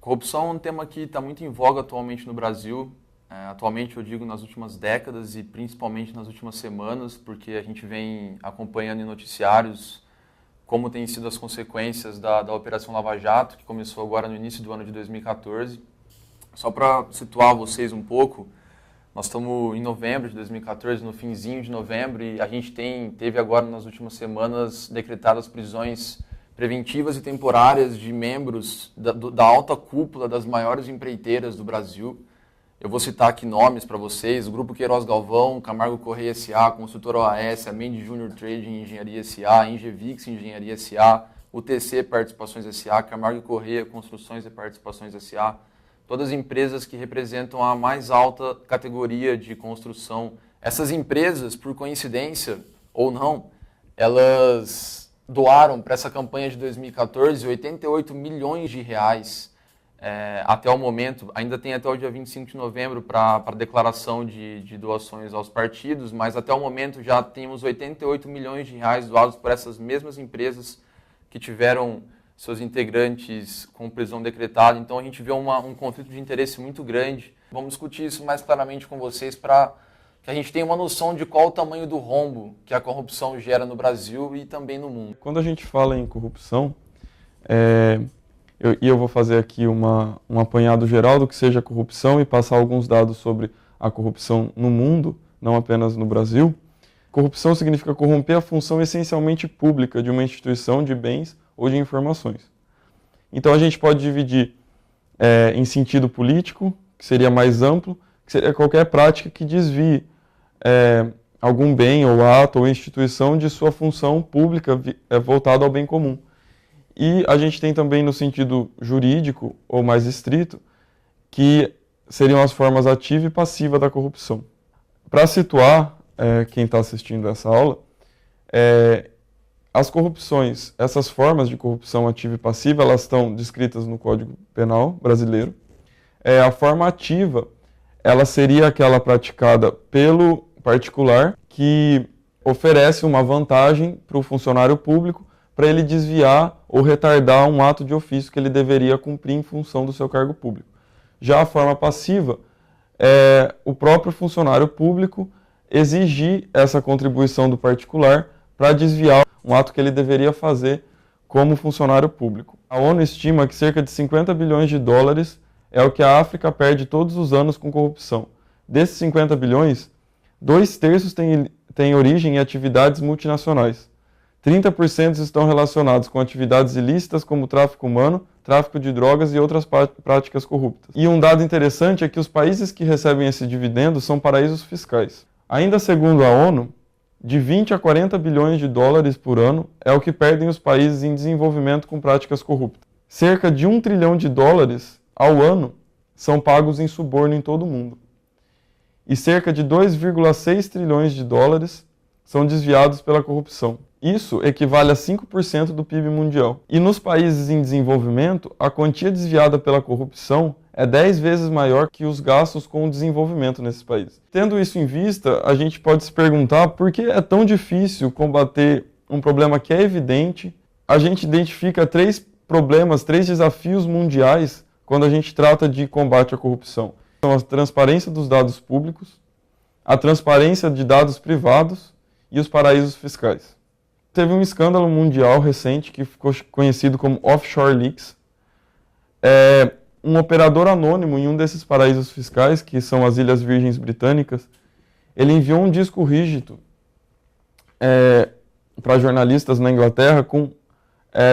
Corrupção é um tema que está muito em voga atualmente no Brasil. Atualmente eu digo nas últimas décadas e principalmente nas últimas semanas, porque a gente vem acompanhando em noticiários como têm sido as consequências da Operação Lava Jato, que começou agora no início do ano de 2014. Só para situar vocês um pouco, nós estamos em novembro de 2014, no finzinho de novembro, e a gente teve agora nas últimas semanas decretadas prisões preventivas e temporárias de membros da alta cúpula das maiores empreiteiras do Brasil. Eu vou citar aqui nomes para vocês: o Grupo Queiroz Galvão, Camargo Correia S.A., Construtora OAS, a Mendes Junior Trading Engenharia S.A., Ingevix Engenharia S.A., UTC Participações S.A., Camargo Correia Construções e Participações S.A., todas empresas que representam a mais alta categoria de construção. Essas empresas, por coincidência ou não, elas doaram para essa campanha de 2014 88 milhões de reais até o momento. Ainda tem até o dia 25 de novembro para declaração de doações aos partidos, mas até o momento já temos 88 milhões de reais doados por essas mesmas empresas que tiveram seus integrantes com prisão decretada. Então a gente vê um conflito de interesse muito grande. Vamos discutir isso mais claramente com vocês para que a gente tenha uma noção de qual o tamanho do rombo que a corrupção gera no Brasil e também no mundo. Quando a gente fala em corrupção, eu vou fazer aqui um apanhado geral do que seja corrupção e passar alguns dados sobre a corrupção no mundo, não apenas no Brasil. Corrupção significa corromper a função essencialmente pública de uma instituição de bens ou de informações. Então a gente pode dividir em sentido político, que seria mais amplo, que seria qualquer prática que desvie algum bem ou ato ou instituição de sua função pública voltada ao bem comum. E a gente tem também no sentido jurídico ou mais estrito, que seriam as formas ativa e passiva da corrupção. Para situar quem está assistindo essa aula, as corrupções, essas formas de corrupção ativa e passiva, elas estão descritas no Código Penal brasileiro. A forma ativa, ela seria aquela praticada pelo particular que oferece uma vantagem para o funcionário público para ele desviar ou retardar um ato de ofício que ele deveria cumprir em função do seu cargo público. Já a forma passiva é o próprio funcionário público exigir essa contribuição do particular para desviar um ato que ele deveria fazer como funcionário público. A ONU estima que cerca de 50 bilhões de dólares é o que a África perde todos os anos com corrupção. Desses 50 bilhões, 2/3 têm origem em atividades multinacionais. 30% estão relacionados com atividades ilícitas como tráfico humano, tráfico de drogas e outras práticas corruptas. E um dado interessante é que os países que recebem esse dividendo são paraísos fiscais. Ainda segundo a ONU, de 20 a 40 bilhões de dólares por ano é o que perdem os países em desenvolvimento com práticas corruptas. Cerca de 1 trilhão de dólares ao ano são pagos em suborno em todo o mundo. E cerca de 2,6 trilhões de dólares são desviados pela corrupção. Isso equivale a 5% do PIB mundial. E nos países em desenvolvimento, a quantia desviada pela corrupção é 10 vezes maior que os gastos com o desenvolvimento nesses países. Tendo isso em vista, a gente pode se perguntar por que é tão difícil combater um problema que é evidente. A gente identifica 3 problemas, 3 desafios mundiais quando a gente trata de combate à corrupção. São a transparência dos dados públicos, a transparência de dados privados e os paraísos fiscais. Teve um escândalo mundial recente que ficou conhecido como Offshore Leaks. Um operador anônimo em um desses paraísos fiscais, que são as Ilhas Virgens Britânicas, ele enviou um disco rígido para jornalistas na Inglaterra com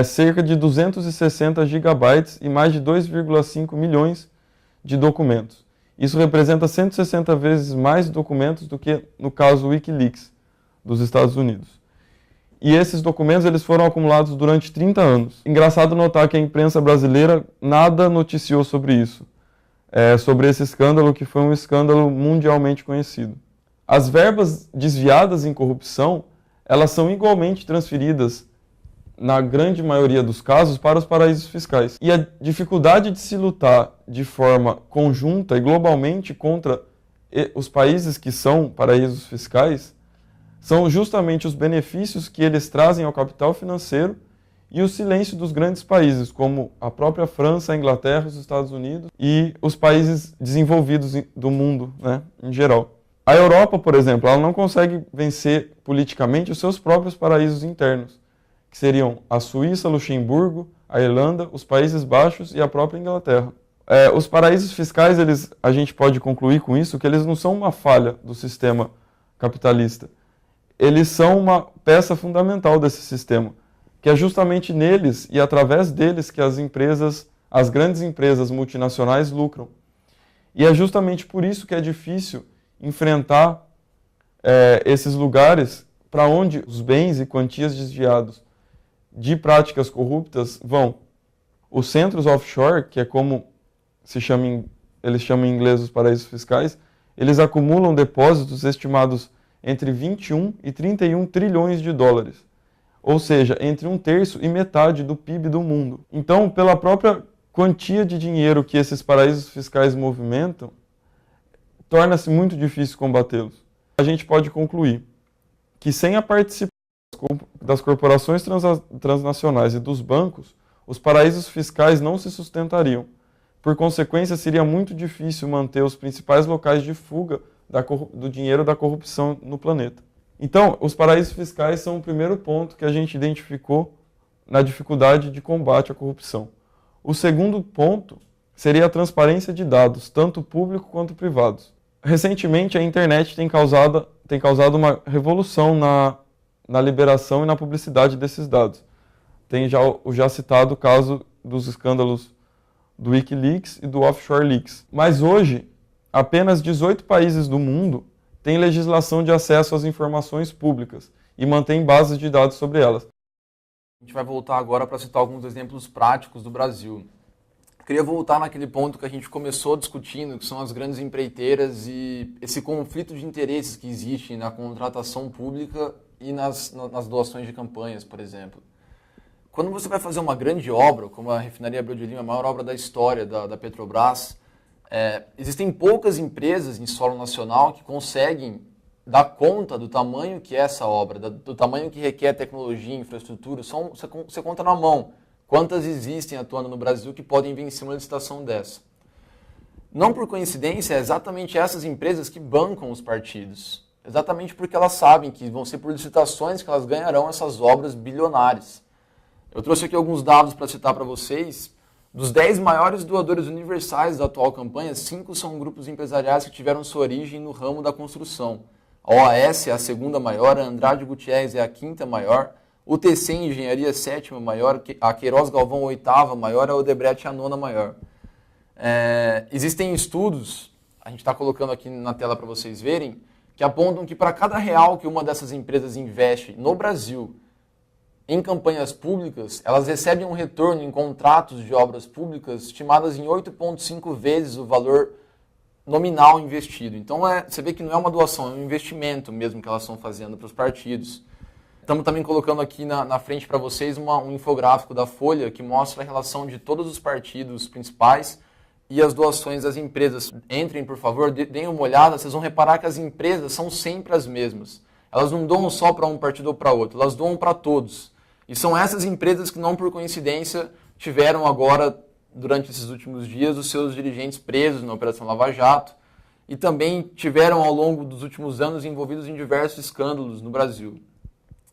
cerca de 260 gigabytes e mais de 2,5 milhões de documentos. Isso representa 160 vezes mais documentos do que no caso Wikileaks dos Estados Unidos. E esses documentos eles foram acumulados durante 30 anos. Engraçado notar que a imprensa brasileira nada noticiou sobre isso, sobre esse escândalo, que foi um escândalo mundialmente conhecido. As verbas desviadas em corrupção, elas são igualmente transferidas, na grande maioria dos casos, para os paraísos fiscais. E a dificuldade de se lutar de forma conjunta e globalmente contra os países que são paraísos fiscais são justamente os benefícios que eles trazem ao capital financeiro e o silêncio dos grandes países, como a própria França, a Inglaterra, os Estados Unidos e os países desenvolvidos do mundo, né, em geral. A Europa, por exemplo, ela não consegue vencer politicamente os seus próprios paraísos internos, que seriam a Suíça, Luxemburgo, a Irlanda, os Países Baixos e a própria Inglaterra. Os paraísos fiscais, a gente pode concluir com isso, que eles não são uma falha do sistema capitalista. Eles são uma peça fundamental desse sistema, que é justamente neles e através deles que as grandes empresas multinacionais lucram. E é justamente por isso que é difícil enfrentar esses lugares para onde os bens e quantias desviados de práticas corruptas vão. Os centros offshore, que é como eles chamam em inglês os paraísos fiscais, eles acumulam depósitos estimados entre 21 e 31 trilhões de dólares, ou seja, entre 1/3 e metade do PIB do mundo. Então, pela própria quantia de dinheiro que esses paraísos fiscais movimentam, torna-se muito difícil combatê-los. A gente pode concluir que sem a participação das corporações transnacionais e dos bancos, os paraísos fiscais não se sustentariam. Por consequência, seria muito difícil manter os principais locais de fuga do dinheiro da corrupção no planeta. Então, os paraísos fiscais são o primeiro ponto que a gente identificou na dificuldade de combate à corrupção. O segundo ponto seria a transparência de dados, tanto públicos quanto privados. Recentemente, a internet tem causado uma revolução na liberação e na publicidade desses dados. Tem o já citado caso dos escândalos do Wikileaks e do Offshore Leaks. Mas hoje, apenas 18 países do mundo têm legislação de acesso às informações públicas e mantêm bases de dados sobre elas. A gente vai voltar agora para citar alguns exemplos práticos do Brasil. Eu queria voltar naquele ponto que a gente começou discutindo, que são as grandes empreiteiras e esse conflito de interesses que existe na contratação pública e nas doações de campanhas, por exemplo. Quando você vai fazer uma grande obra, como a refinaria Abreu de Lima, a maior obra da história da Petrobras, existem poucas empresas em solo nacional que conseguem dar conta do tamanho que é essa obra, do tamanho que requer tecnologia, infraestrutura. Você conta na mão quantas existem atuando no Brasil que podem vencer uma licitação dessa. Não por coincidência, é exatamente essas empresas que bancam os partidos. Exatamente porque elas sabem que vão ser por licitações que elas ganharão essas obras bilionárias. Eu trouxe aqui alguns dados para citar para vocês. Dos 10 maiores doadores universais da atual campanha, 5 são grupos empresariais que tiveram sua origem no ramo da construção. A OAS é a segunda maior, a Andrade Gutierrez é a quinta maior, o TC Engenharia é a sétima maior, a Queiroz Galvão a oitava maior, a Odebrecht é a nona maior. Existem estudos, a gente está colocando aqui na tela para vocês verem, que apontam que para cada real que uma dessas empresas investe no Brasil em campanhas públicas, elas recebem um retorno em contratos de obras públicas estimadas em 8,5 vezes o valor nominal investido. Então, você vê que não é uma doação, é um investimento mesmo que elas estão fazendo para os partidos. Estamos também colocando aqui na frente para vocês um infográfico da Folha que mostra a relação de todos os partidos principais e as doações das empresas. Entrem, por favor, deem uma olhada, vocês vão reparar que as empresas são sempre as mesmas. Elas não doam só para um partido ou para outro, elas doam para todos. E são essas empresas que, não por coincidência, tiveram agora, durante esses últimos dias, os seus dirigentes presos na Operação Lava Jato e também tiveram, ao longo dos últimos anos, envolvidos em diversos escândalos no Brasil.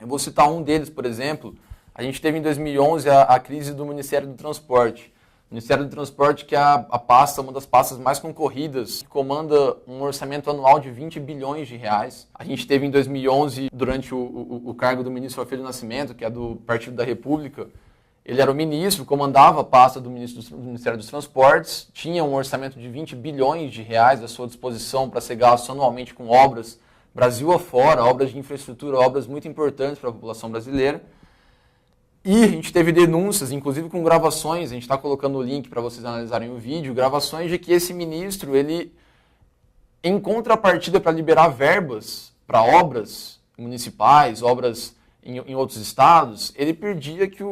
Eu vou citar um deles, por exemplo. A gente teve em 2011 a crise do Ministério do Transporte. O Ministério do Transporte, que é a pasta, uma das pastas mais concorridas, que comanda um orçamento anual de 20 bilhões de reais. A gente teve em 2011, durante o cargo do ministro Alfredo Nascimento, que é do Partido da República, ele era o ministro, comandava a pasta do Ministério dos Transportes, tinha um orçamento de 20 bilhões de reais à sua disposição para ser gasto anualmente com obras Brasil afora, obras de infraestrutura, obras muito importantes para a população brasileira. E a gente teve denúncias, inclusive com gravações, a gente está colocando o link para vocês analisarem o vídeo, gravações de que esse ministro, ele, em contrapartida para liberar verbas para obras municipais, obras em outros estados, ele perdia que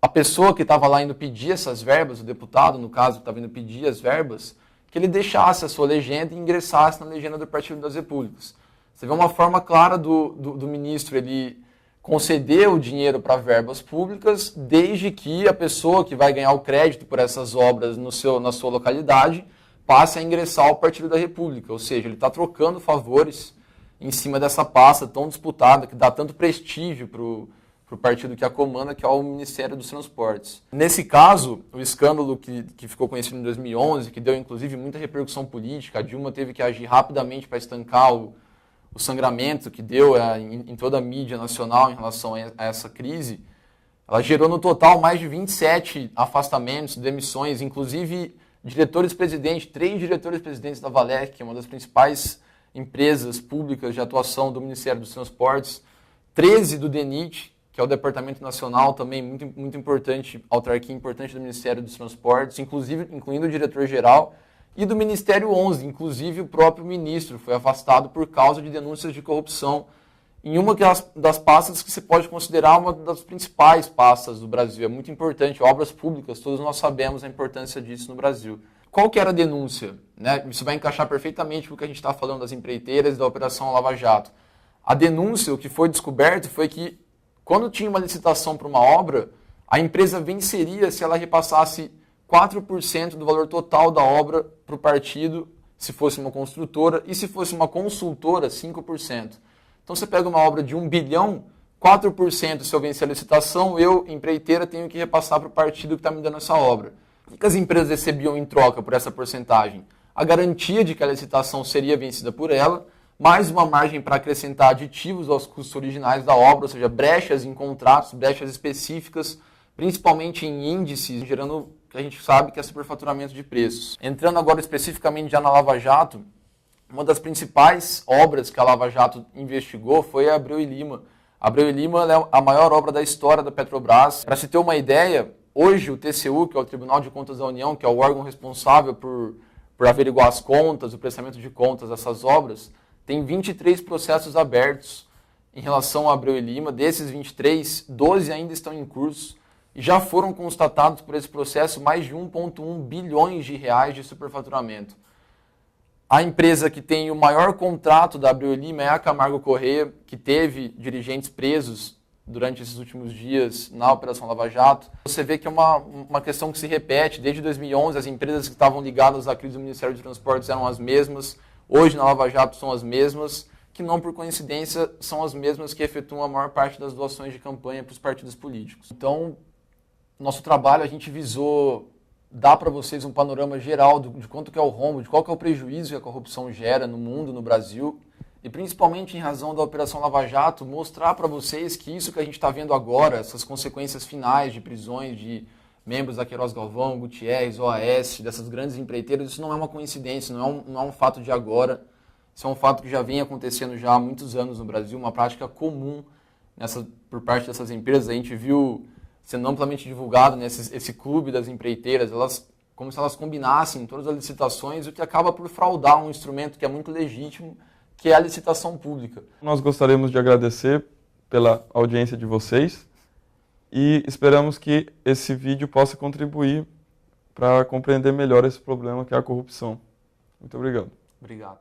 a pessoa que estava lá indo pedir essas verbas, o deputado, no caso, que estava indo pedir as verbas, que ele deixasse a sua legenda e ingressasse na legenda do Partido das Repúblicas. Você vê uma forma clara do ministro ele conceder o dinheiro para verbas públicas, desde que a pessoa que vai ganhar o crédito por essas obras na sua localidade passe a ingressar ao Partido da República. Ou seja, ele está trocando favores em cima dessa pasta tão disputada, que dá tanto prestígio para o partido que a comanda, que é o Ministério dos Transportes. Nesse caso, o escândalo que ficou conhecido em 2011, que deu inclusive muita repercussão política, a Dilma teve que agir rapidamente para estancar o sangramento que deu em toda a mídia nacional em relação a essa crise, ela gerou no total mais de 27 afastamentos, demissões, inclusive diretores-presidentes, 3 diretores-presidentes da Valec, que é uma das principais empresas públicas de atuação do Ministério dos Transportes, 13 do DENIT, que é o Departamento Nacional, também muito importante, autarquia importante do Ministério dos Transportes, incluindo o diretor-geral, e do Ministério 11, inclusive o próprio ministro foi afastado por causa de denúncias de corrupção em uma das pastas que se pode considerar uma das principais pastas do Brasil. É muito importante, obras públicas, todos nós sabemos a importância disso no Brasil. Qual que era a denúncia? Né? Isso vai encaixar perfeitamente com o que a gente está falando das empreiteiras e da Operação Lava Jato. A denúncia, o que foi descoberto, foi que quando tinha uma licitação para uma obra, a empresa venceria se ela repassasse 4% do valor total da obra para o partido, se fosse uma construtora, e se fosse uma consultora, 5%. Então você pega uma obra de 1 bilhão, 4% se eu vencer a licitação, eu, empreiteira, tenho que repassar para o partido que está me dando essa obra. O que as empresas recebiam em troca por essa porcentagem? A garantia de que a licitação seria vencida por ela, mais uma margem para acrescentar aditivos aos custos originais da obra, ou seja, brechas em contratos, brechas específicas, principalmente em índices, gerando o que a gente sabe que é superfaturamento de preços. Entrando agora especificamente já na Lava Jato, uma das principais obras que a Lava Jato investigou foi a Abreu e Lima. A Abreu e Lima é a maior obra da história da Petrobras. Para se ter uma ideia, hoje o TCU, que é o Tribunal de Contas da União, que é o órgão responsável por averiguar as contas, o prestamento de contas dessas obras, tem 23 processos abertos em relação a Abreu e Lima. Desses 23, 12 ainda estão em curso e já foram constatados por esse processo mais de 1,1 bilhões de reais de superfaturamento. A empresa que tem o maior contrato da Abreu e Lima é a Camargo Corrêa, que teve dirigentes presos durante esses últimos dias na Operação Lava Jato. Você vê que é uma questão que se repete. Desde 2011, as empresas que estavam ligadas à crise do Ministério de Transportes eram as mesmas. Hoje, na Lava Jato, são as mesmas, que não por coincidência são as mesmas que efetuam a maior parte das doações de campanha para os partidos políticos. Então, nosso trabalho, a gente visou dar para vocês um panorama geral de quanto que é o rombo, de qual que é o prejuízo que a corrupção gera no mundo, no Brasil, e principalmente em razão da Operação Lava Jato, mostrar para vocês que isso que a gente está vendo agora, essas consequências finais de prisões de membros da Queiroz Galvão, Gutierrez, OAS, dessas grandes empreiteiras, isso não é uma coincidência, não é um fato de agora, isso é um fato que já vem acontecendo já há muitos anos no Brasil, uma prática comum por parte dessas empresas. A gente viu sendo amplamente divulgado esse clube das empreiteiras, como se elas combinassem todas as licitações, o que acaba por fraudar um instrumento que é muito legítimo, que é a licitação pública. Nós gostaríamos de agradecer pela audiência de vocês e esperamos que esse vídeo possa contribuir para compreender melhor esse problema que é a corrupção. Muito obrigado. Obrigado.